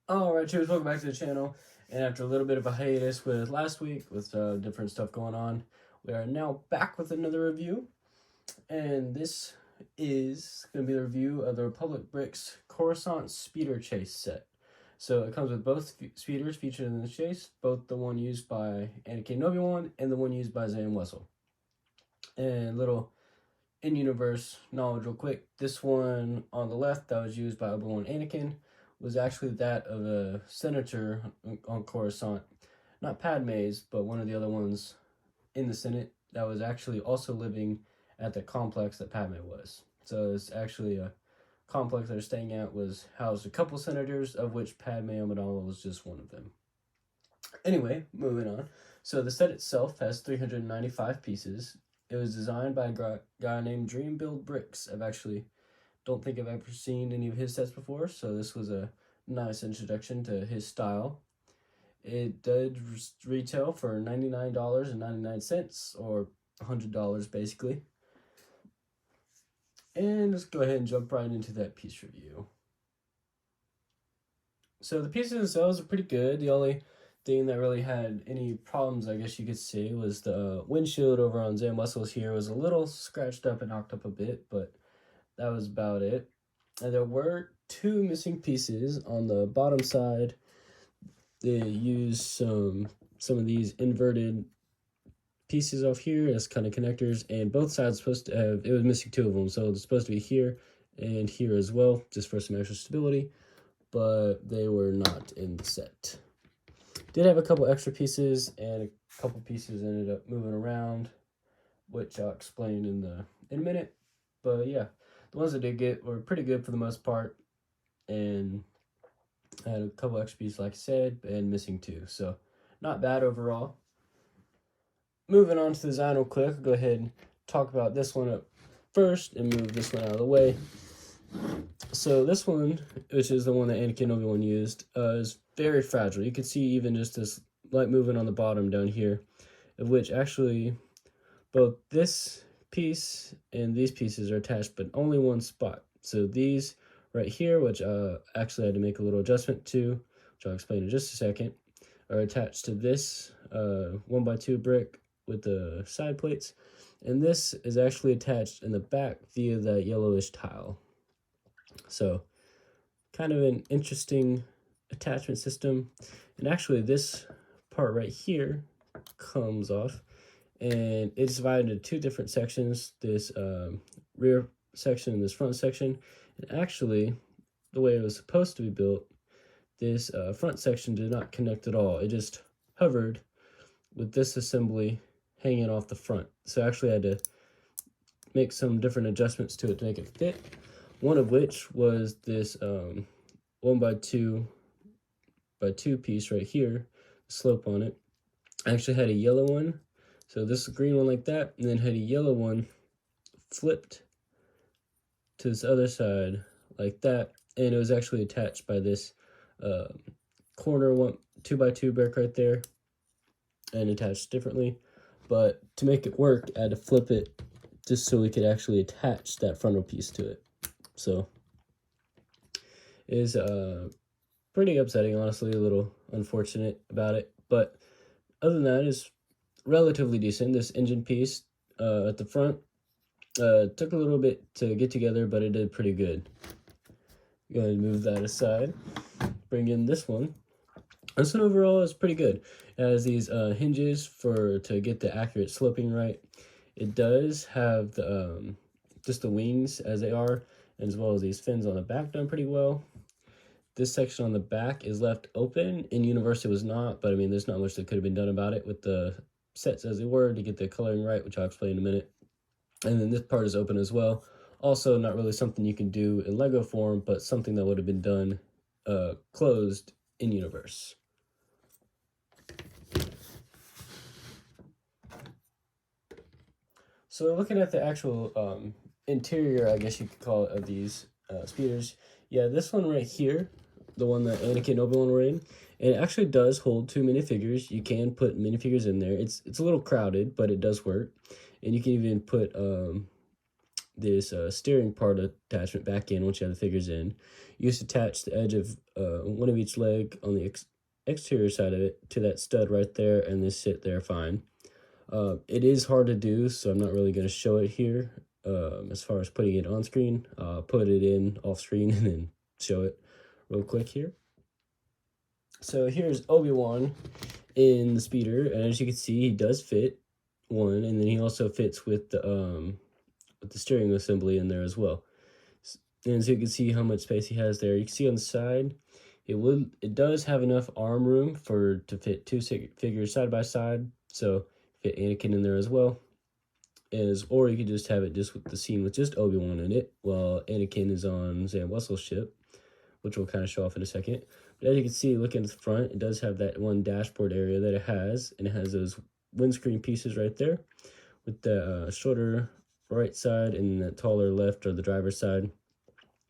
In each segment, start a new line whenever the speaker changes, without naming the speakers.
Alright, cheers, welcome back to the channel. And after a little bit of a hiatus with last week, with different stuff going on, we are now back with another review. And this is going to be the review of the Republic Bricks Coruscant Speeder Chase set. So it comes with both speeders featured in the chase, both the one used by Anakin and Obi-Wan and the one used by Zam Wessel. And little in-universe knowledge real quick. This one on the left that was used by Obi-Wan and Anakin was actually that of a senator on Coruscant. Not Padme's, but one of the other ones in the Senate that was actually also living at the complex that Padme was. So it's actually a complex they're staying at was housed a couple senators, of which Padme Amidala was just one of them. Anyway, moving on. So the set itself has 395 pieces. It was designed by a guy named Dream Build Bricks. Don't think I've ever seen any of his sets before, so this was a nice introduction to his style. It did retail for $99.99, or $100 basically. And let's go ahead and jump right into that piece review. So the pieces themselves are pretty good. The only thing that really had any problems, I guess you could say, was the windshield over on Zam Wessel's here was a little scratched up and knocked up a bit, but that was about it. And there were two missing pieces on the bottom side. They used some of these inverted pieces off here as kind of connectors, and both sides supposed to have, it was missing two of them, so it's supposed to be here and here as well, just for some extra stability, but they were not in the set. Did have a couple extra pieces, and a couple pieces ended up moving around, which I'll explain in a minute. But yeah, the ones I did get were pretty good for the most part, and I had a couple extra pieces, like I said, and missing two, so not bad overall. Moving on to the Dyno Clip, I'll go ahead and talk about this one up first and move this one out of the way. So this one, which is the one that Anakin and Obi-Wan used, is very fragile. You can see even just this light movement on the bottom down here, of which actually both this piece and these pieces are attached, but only one spot. So these right here, which I actually had to make a little adjustment to, which I'll explain in just a second, are attached to this 1x2 brick with the side plates, and this is actually attached in the back via that yellowish tile. So kind of an interesting attachment system. And actually this part right here comes off, and it's divided into two different sections, this rear section and this front section. And actually, the way it was supposed to be built, this front section did not connect at all. It just hovered with this assembly hanging off the front. So I actually had to make some different adjustments to it to make it fit. One of which was this 1x2 piece right here, slope on it. I actually had a yellow one, so this green one like that, and then had a yellow one flipped to this other side like that, and it was actually attached by this corner 2x2 brick right there, and attached differently. But to make it work, I had to flip it just so we could actually attach that frontal piece to it. So it is pretty upsetting, honestly, a little unfortunate about it, but other than that, it's relatively decent. This engine piece at the front took a little bit to get together, but it did pretty good. Go ahead and move that aside. Bring in this one. This one overall is pretty good. It has these hinges to get the accurate sloping right. It does have the, just the wings as they are, as well as these fins on the back done pretty well. This section on the back is left open. In Universe it was not, but I mean there's not much that could have been done about it with the sets as they were to get the coloring right, which I'll explain in a minute. And then this part is open as well. Also not really something you can do in Lego form, but something that would have been done closed in Universe. So looking at the actual interior, I guess you could call it, of these speeders, yeah, this one right here, the one that Anakin and Obi-Wan were in, it actually does hold 2 minifigures. You can put minifigures in there. It's a little crowded, but it does work. And you can even put this steering part attachment back in once you have the figures in. You just attach the edge of one of each leg on the exterior side of it to that stud right there, and they sit there fine. It is hard to do, so I'm not really going to show it here. As far as putting it on screen, put it in off screen and then show it real quick here. So here's Obi-Wan in the speeder, and as you can see, he does fit one, and then he also fits with the steering assembly in there as well. And so you can see how much space he has there. You can see on the side, it does have enough arm room to fit two figures side by side, so fit Anakin in there as well. Or you could just have it just with the scene with just Obi-Wan in it, while Anakin is on Zam Wesell's ship, which we'll kind of show off in a second. But as you can see, looking at the front, it does have that one dashboard area that it has, and it has those windscreen pieces right there, with the shorter right side and the taller left or the driver's side.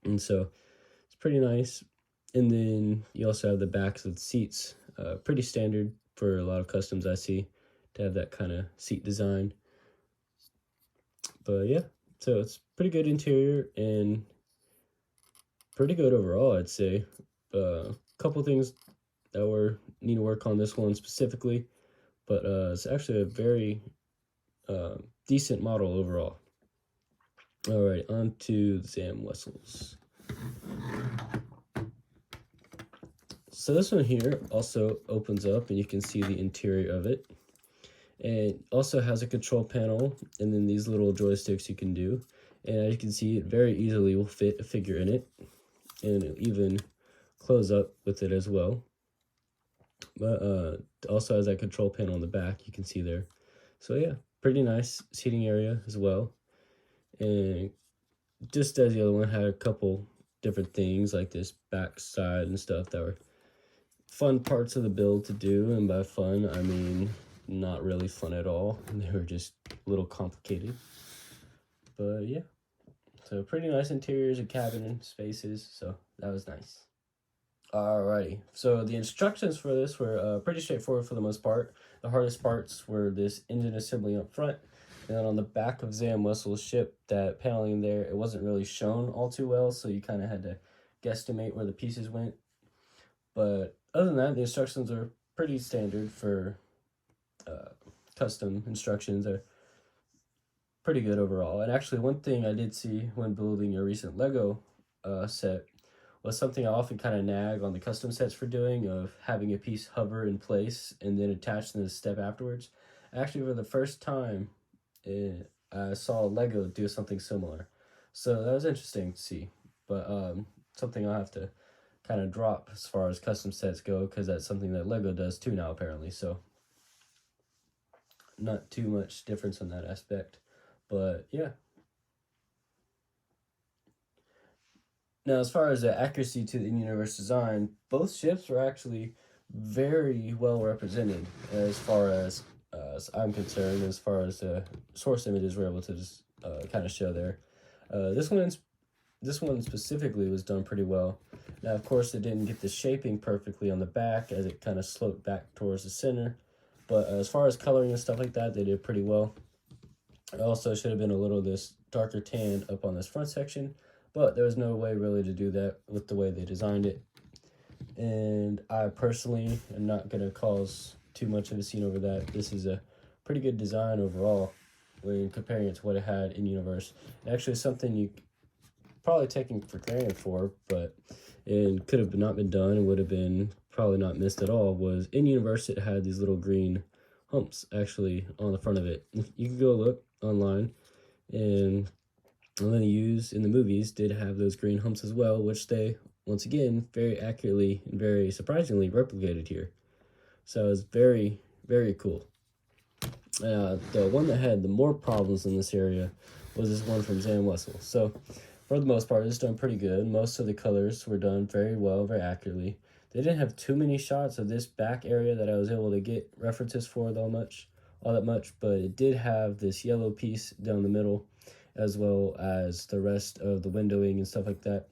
And so it's pretty nice. And then you also have the backs of the seats, pretty standard for a lot of customs I see, to have that kind of seat design. But yeah, so it's pretty good interior and pretty good overall, I'd say. Couple things that need to work on this one specifically, but it's actually a very decent model overall. All right, on to the Zam Wessels. So this one here also opens up, and you can see the interior of it. And it also has a control panel, and then these little joysticks you can do. And as you can see, it very easily will fit a figure in it, and it'll even close up with it as well. But also has that control panel on the back, you can see there. So yeah, pretty nice seating area as well. And just as the other one, had a couple different things like this back side and stuff that were fun parts of the build to do. And by fun, I mean not really fun at all. They were just a little complicated. But yeah, so pretty nice interiors and cabin spaces, so that was nice. Alrighty, so the instructions for this were pretty straightforward for the most part. The hardest parts were this engine assembly up front, and then on the back of Zam Wesell's ship, that paneling there, it wasn't really shown all too well, so you kind of had to guesstimate where the pieces went. But other than that, the instructions are pretty standard for custom instructions. Are pretty good overall. And actually, one thing I did see when building your recent Lego set was something I often kind of nag on the custom sets for doing, of having a piece hover in place and then attach in the step afterwards. Actually, for the first time, I saw Lego do something similar. So that was interesting to see. But something I'll have to kind of drop as far as custom sets go, because that's something that Lego does too now, apparently. So not too much difference on that aspect. But yeah. Now, as far as the accuracy to the in-universe design, both ships were actually very well represented as far as I'm concerned, as far as the source images were able to just kind of show there. This one specifically was done pretty well. Now, of course, it didn't get the shaping perfectly on the back, as it kind of sloped back towards the center. But as far as coloring and stuff like that, they did pretty well. It also should have been a little this darker tan up on this front section, but there was no way really to do that with the way they designed it. And I personally am not going to cause too much of a scene over that. This is a pretty good design overall when comparing it to what it had in universe. Actually, something you probably taken for granted for, but it could have not been done and would have been probably not missed at all, was in universe it had these little green humps actually on the front of it. You can go look online, and the U's in the movies did have those green humps as well, which they, once again, very accurately and very surprisingly replicated here. So it's very, very cool. The one that had the more problems in this area was this one from Zam Wessel. So for the most part, it's done pretty good. Most of the colors were done very well, very accurately. They didn't have too many shots of this back area that I was able to get references for all that much, but it did have this yellow piece down the middle, as well as the rest of the windowing and stuff like that.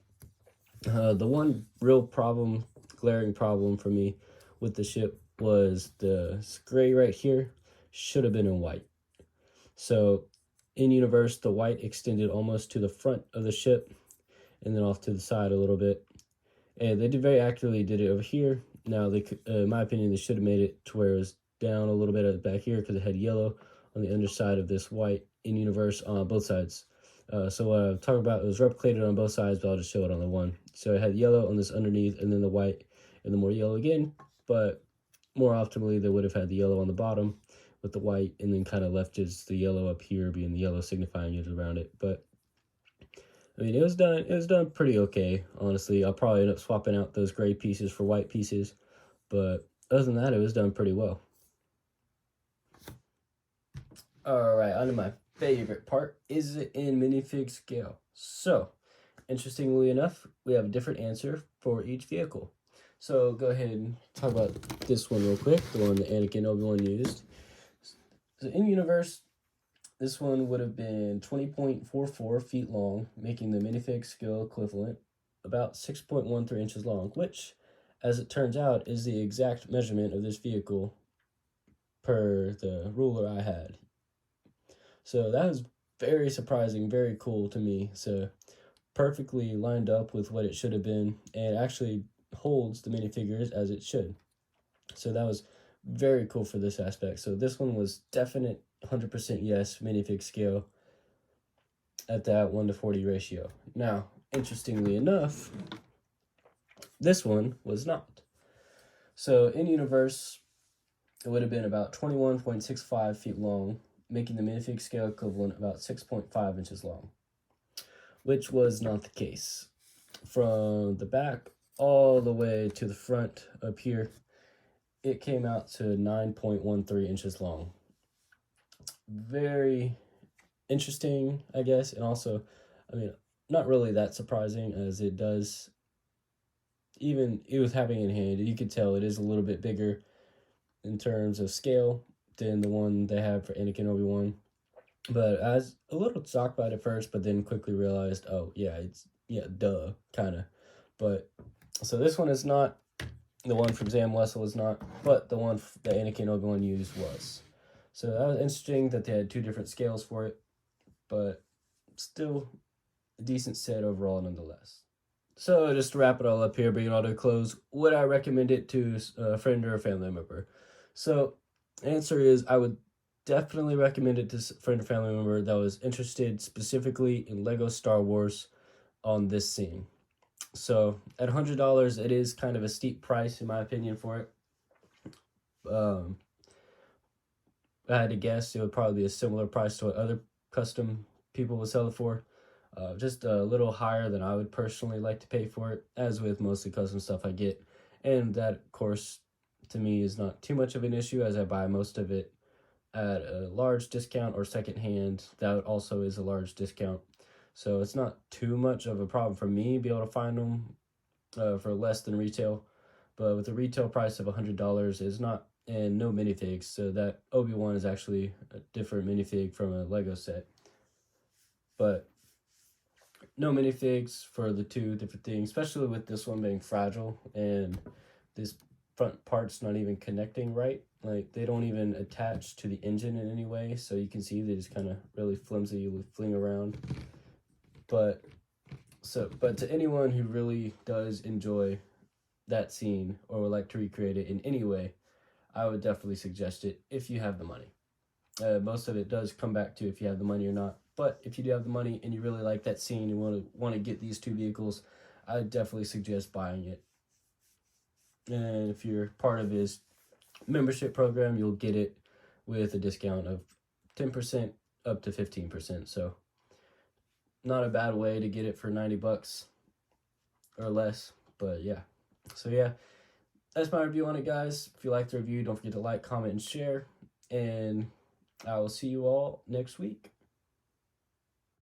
The one real glaring problem for me with the ship was the gray right here should have been in white. So in universe, the white extended almost to the front of the ship and then off to the side a little bit. And they did it over here. Now, they could, in my opinion, they should have made it to where it was down a little bit at the back here because it had yellow on the underside of this white in universe on both sides. So what I'm talking about, it was replicated on both sides, but I'll just show it on the one. So it had yellow on this underneath, and then the white, and then more yellow again. But more optimally, they would have had the yellow on the bottom with the white, and then kind of left just the yellow up here, being the yellow signifying it around it. But I mean, it was done pretty okay, honestly. I'll probably end up swapping out those gray pieces for white pieces, but other than that, it was done pretty well. All right, on to my favorite part. Is it in minifig scale? So, interestingly enough, we have a different answer for each vehicle. So go ahead and talk about this one real quick, the one that Anakin and Obi-Wan used. So in universe, this one would have been 20.44 feet long, making the minifig scale equivalent about 6.13 inches long, which, as it turns out, is the exact measurement of this vehicle per the ruler I had. So that was very surprising, very cool to me. So perfectly lined up with what it should have been, and actually holds the minifigures as it should. So that was very cool for this aspect. So this one was definite 100% yes minifig scale at that 1:40 ratio. Now, interestingly enough, this one was not. So in universe, it would have been about 21.65 feet long, making the minifig scale equivalent about 6.5 inches long, which was not the case. From the back all the way to the front up here, it came out to 9.13 inches long. Very interesting, I guess, and also, I mean, not really that surprising, as it does, even with having it in hand, you could tell it is a little bit bigger in terms of scale than the one they have for Anakin Obi-Wan. But I was a little shocked by it at first, but then quickly realized, oh, yeah, duh, kind of. But, so this one is not, the one from Zam Wessel is not, but the one that Anakin Obi-Wan used was. So that was interesting that they had two different scales for it, but still a decent set overall nonetheless. So just to wrap it all up here, bring it all to a close, would I recommend it to a friend or a family member? So answer is I would definitely recommend it to a friend or family member that was interested specifically in Lego Star Wars on this scene. So at $100, it is kind of a steep price in my opinion for it. I had to guess it would probably be a similar price to what other custom people would sell it for. Just a little higher than I would personally like to pay for it, as with mostly custom stuff I get. And that, of course, to me is not too much of an issue, as I buy most of it at a large discount or secondhand. That also is a large discount. So it's not too much of a problem for me to be able to find them for less than retail. But with a retail price of $100 is not, and no minifigs, so that Obi-Wan is actually a different minifig from a Lego set. But no minifigs for the two different things, especially with this one being fragile and this front part's not even connecting right. Like, they don't even attach to the engine in any way, so you can see they just kind of really flimsy, fling around. But to anyone who really does enjoy that scene or would like to recreate it in any way, I would definitely suggest it if you have the money. Most of it does come back to if you have the money or not. But if you do have the money and you really like that scene and want to get these two vehicles, I would definitely suggest buying it. And if you're part of his membership program, you'll get it with a discount of 10% up to 15%. So not a bad way to get it for $90 or less. But yeah. So yeah, that's my review on it, guys. If you liked the review, don't forget to like, comment, and share. And I will see you all next week.